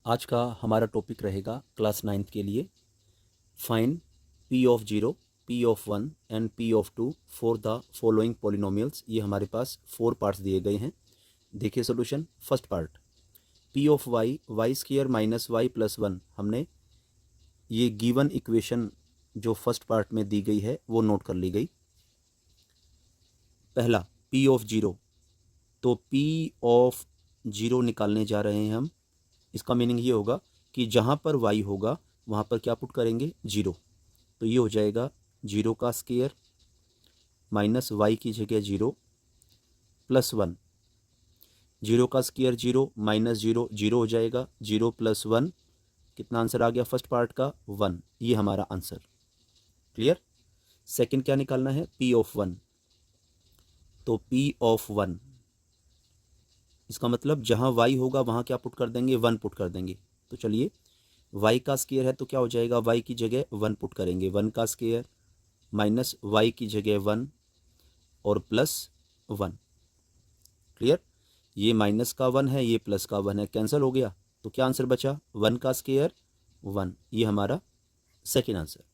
आज का हमारा टॉपिक रहेगा क्लास 9th के लिए find P of zero, P of one and P of two for the following polynomials. ये हमारे पास 4 पार्ट्स दिए गए हैं। देखिए solution. First part P of Y, Y square minus Y plus one. हमने ये गिवन इक्वेशन जो फर्स्ट पार्ट में दी गई है वो नोट कर ली गई। पहला पी ऑफ जीरो, तो पी ऑफ जीरो निकालने जा रहे हैं हम। इसका मीनिंग ये होगा कि जहाँ पर y होगा वहाँ पर क्या पुट करेंगे, जीरो। तो ये हो जाएगा जीरो का स्क्वायर माइनस वाई की जगह जीरो प्लस वन। जीरो का square zero minus zero, zero हो जाएगा। जीरो प्लस वन, कितना आंसर आ गया फर्स्ट पार्ट का, वन। ये हमारा आंसर। क्लियर। सेकंड क्या निकालना है, पी ऑफ वन। तो पी ऑफ वन, इसका मतलब जहाँ y होगा वहाँ क्या पुट कर देंगे, वन पुट कर देंगे। तो चलिए, y का स्क्वायर है तो क्या हो जाएगा, y की जगह वन पुट करेंगे। वन का स्क्वायर माइनस y की जगह वन और प्लस वन। क्लियर। ये माइनस का वन है, ये प्लस का वन है, कैंसिल हो गया। तो क्या आंसर बचा, वन का स्क्वायर वन। ये हमारा सेकेंड आंसर।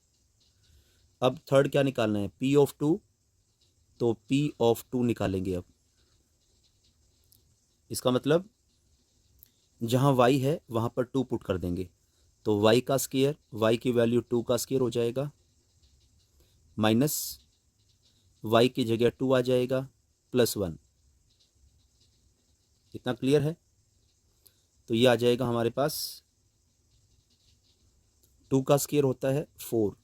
अब थर्ड क्या निकालना है, पी ऑफ टू। तो पी ऑफ टू निकालेंगे अब। इसका मतलब जहाँ y है वहाँ पर टू पुट कर देंगे। तो y का स्क्वायर, y की वैल्यू टू का स्क्वायर हो जाएगा, माइनस y की जगह टू आ जाएगा, प्लस वन। इतना क्लियर है। तो ये आ जाएगा हमारे पास, टू का स्क्वायर होता है फोर,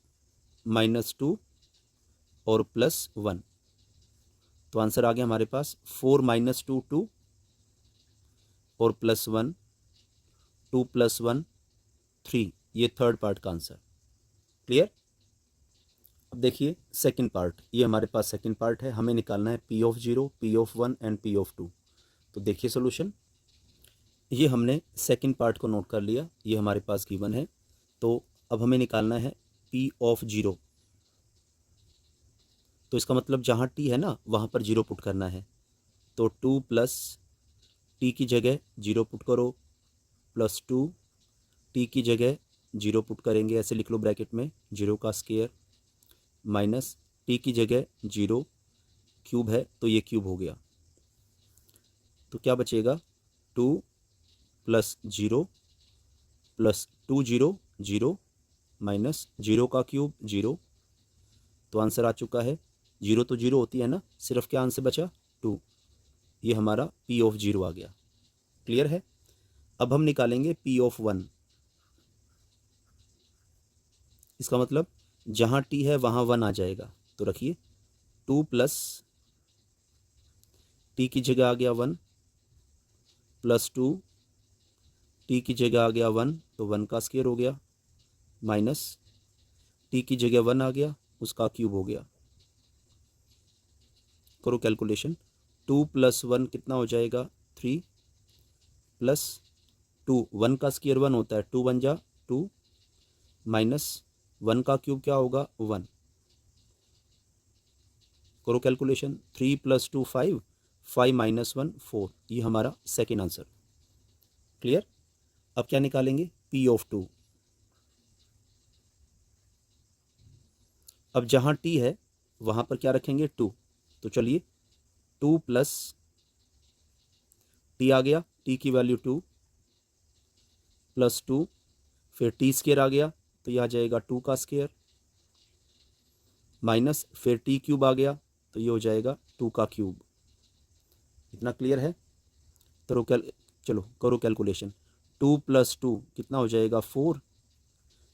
माइनस टू और प्लस वन। तो आंसर आ गया हमारे पास फोर माइनस टू टू और plus one, two plus one three. ये थर्ड पार्ट का आंसर। क्लियर। अब देखिए सेकंड पार्ट, ये हमारे पास सेकंड पार्ट है। हमें निकालना है P of zero, P of one and P of two. तो देखिए सोल्यूशन। ये हमने सेकंड पार्ट को नोट कर लिया, ये हमारे पास गिवन है। तो अब हमें निकालना है पी ऑफ जीरो। तो इसका मतलब जहाँ टी है ना वहाँ पर जीरो पुट करना है। तो टू प्लस टी की जगह जीरो पुट करो, प्लस टू टी की जगह जीरो पुट करेंगे, ऐसे लिख लो ब्रैकेट में, जीरो का स्क्वायर माइनस टी की जगह जीरो, क्यूब है तो ये क्यूब हो गया। तो क्या बचेगा, two plus zero plus two zero zero minus zero का क्यूब जीरो। तो आंसर आ चुका है, जीरो तो जीरो होती है ना, सिर्फ क्या आंसर बचा, टू। ये हमारा पी ऑफ जीरो आ गया। क्लियर है। अब हम निकालेंगे पी ऑफ वन। इसका मतलब जहाँ टी है वहाँ वन आ जाएगा। तो रखिए, टू प्लस टी की जगह आ गया वन, प्लस टू टी की जगह आ गया वन, तो वन का स्क्वायर हो गया, माइनस टी की जगह वन आ गया, उसका क्यूब हो गया। करो कैलकुलेशन। टू प्लस वन कितना हो जाएगा, थ्री, प्लस टू, वन का स्क्वायर वन होता है, टू वन जा टू, माइनस वन का क्यूब क्या होगा, वन। करो calculation. Three plus two five, five minus one four. ये हमारा सेकेंड आंसर। क्लियर। अब क्या निकालेंगे, पी ऑफ टू। अब जहाँ टी है वहाँ पर क्या रखेंगे, टू। तो चलिए, टू प्लस टी आ गया, टी की वैल्यू टू, प्लस टू, फिर टी स्क्वायर आ गया तो यह आ जाएगा टू का स्क्वायर, माइनस फिर टी क्यूब आ गया तो ये हो जाएगा टू का क्यूब। इतना क्लियर है। तो चलो करो कैलकुलेशन। टू प्लस टू कितना हो जाएगा, फोर,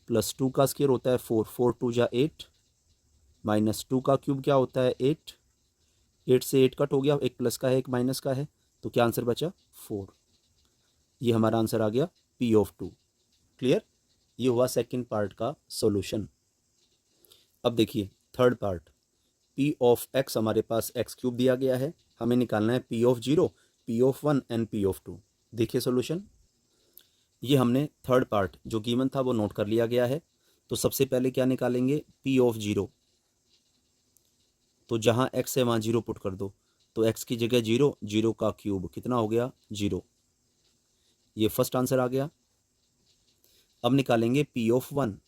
प्लस टू का स्क्वायर होता है फोर, फोर टू जा एट, माइनस टू का क्यूब क्या होता है, एट। एट से एट कट हो गया, एक प्लस का है एक माइनस का है, तो क्या आंसर बचा, फोर। ये हमारा आंसर आ गया पी ऑफ टू। क्लियर। ये हुआ सेकंड पार्ट का सॉल्यूशन। अब देखिए third part, P of x. हमारे पास एक्स क्यूब दिया गया है, हमें निकालना है P of zero, P of one and P of two. देखिए सॉल्यूशन। ये हमने थर्ड पार्ट जो गिवन था वो नोट कर लिया गया है। तो सबसे पहले क्या निकालेंगे, पी ऑफ जीरो। तो जहाँ एक्स है वहाँ जीरो पुट कर दो। तो एक्स की जगह जीरो, जीरो का क्यूब कितना हो गया, जीरो। ये फर्स्ट आंसर आ गया। अब निकालेंगे पी ऑफ वन।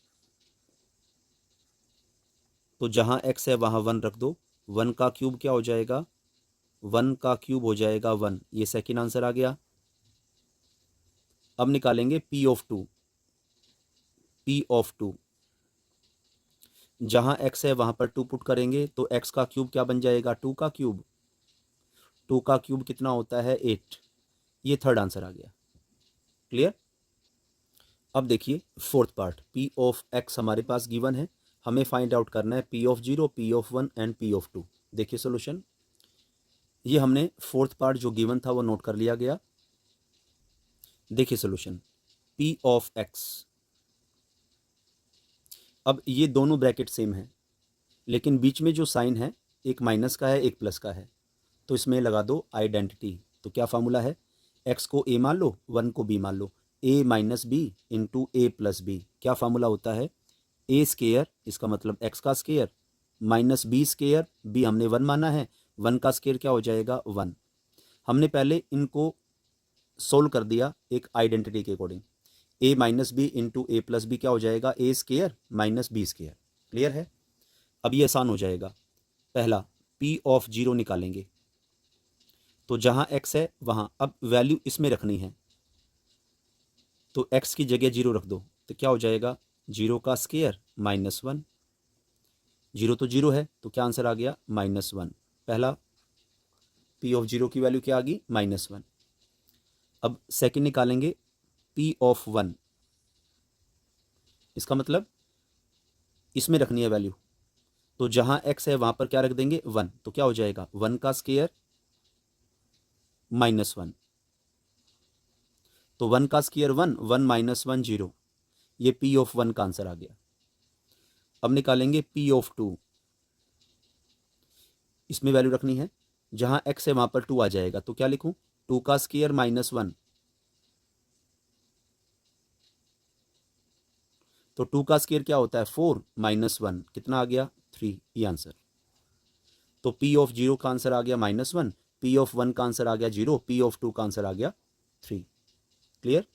तो जहां x है वहां 1 रख दो। 1 का क्यूब क्या हो जाएगा? 1 का क्यूब हो जाएगा 1। ये सेकेंड आंसर आ गया। अब निकालेंगे P of two. P of two, जहां x है वहां पर 2 पुट करेंगे तो x का क्यूब क्या बन जाएगा? 2 का क्यूब। 2 का क्यूब कितना होता है? 8। ये थर्ड आंसर आ गया। क्लियर? अब देखिए fourth part, P of x हमारे पास गिवन है, हमें फाइंड आउट करना है P of 0, P of 1 and P of 2। देखिए सोल्यूशन, ये हमने फोर्थ पार्ट जो गिवन था वो नोट कर लिया गया। देखिए सोल्यूशन, पी ऑफ x, अब ये दोनों ब्रैकेट सेम है लेकिन बीच में जो साइन है एक माइनस का है एक प्लस का है, तो इसमें लगा दो आइडेंटिटी। तो क्या फार्मूला है? x को a मान लो, 1 को b मान लो, a minus B into A plus B. क्या फार्मूला होता है? a स्केयर, इसका मतलब x का square, minus B square, b हमने 1 माना है, 1 का स्केयर क्या हो जाएगा? 1। हमने पहले इनको सोल्व कर दिया एक आइडेंटिटी के according. a minus B into A plus B क्या हो जाएगा? a square minus B square. Clear है? अब ये आसान हो जाएगा। पहला p ऑफ 0 निकालेंगे, तो जहां x है वहां अब वैल्यू इसमें रखनी है, तो x की जगह 0 रख दो। तो क्या हो जाएगा? 0 का स्केयर माइनस 1। 0 तो 0 है तो क्या आंसर आ गया? -1। पहला p ऑफ 0 की वैल्यू क्या आ गई? -1। अब सेकंड निकालेंगे p ऑफ 1, इसका मतलब इसमें रखनी है वैल्यू, तो जहां x है वहां पर क्या रख देंगे? 1। तो क्या हो जाएगा? 1 का स्केयर -1। तो 1 का स्केयर 1, 1 माइनस 1 0। ये p ऑफ 1 का आंसर आ गया। अब निकालेंगे p ऑफ 2, इसमें वैल्यू रखनी है, जहां x है वहां पर 2 आ जाएगा, तो क्या लिखूं? 2 का स्केयर -1, तो 2 का स्केयर क्या होता है? 4 माइनस 1 कितना आ गया? 3। ये आंसर। तो p ऑफ 0 का आंसर आ गया -1, p ऑफ 1 का आंसर आ गया 0, p ऑफ 2 का आंसर आ गया 3। क्लियर?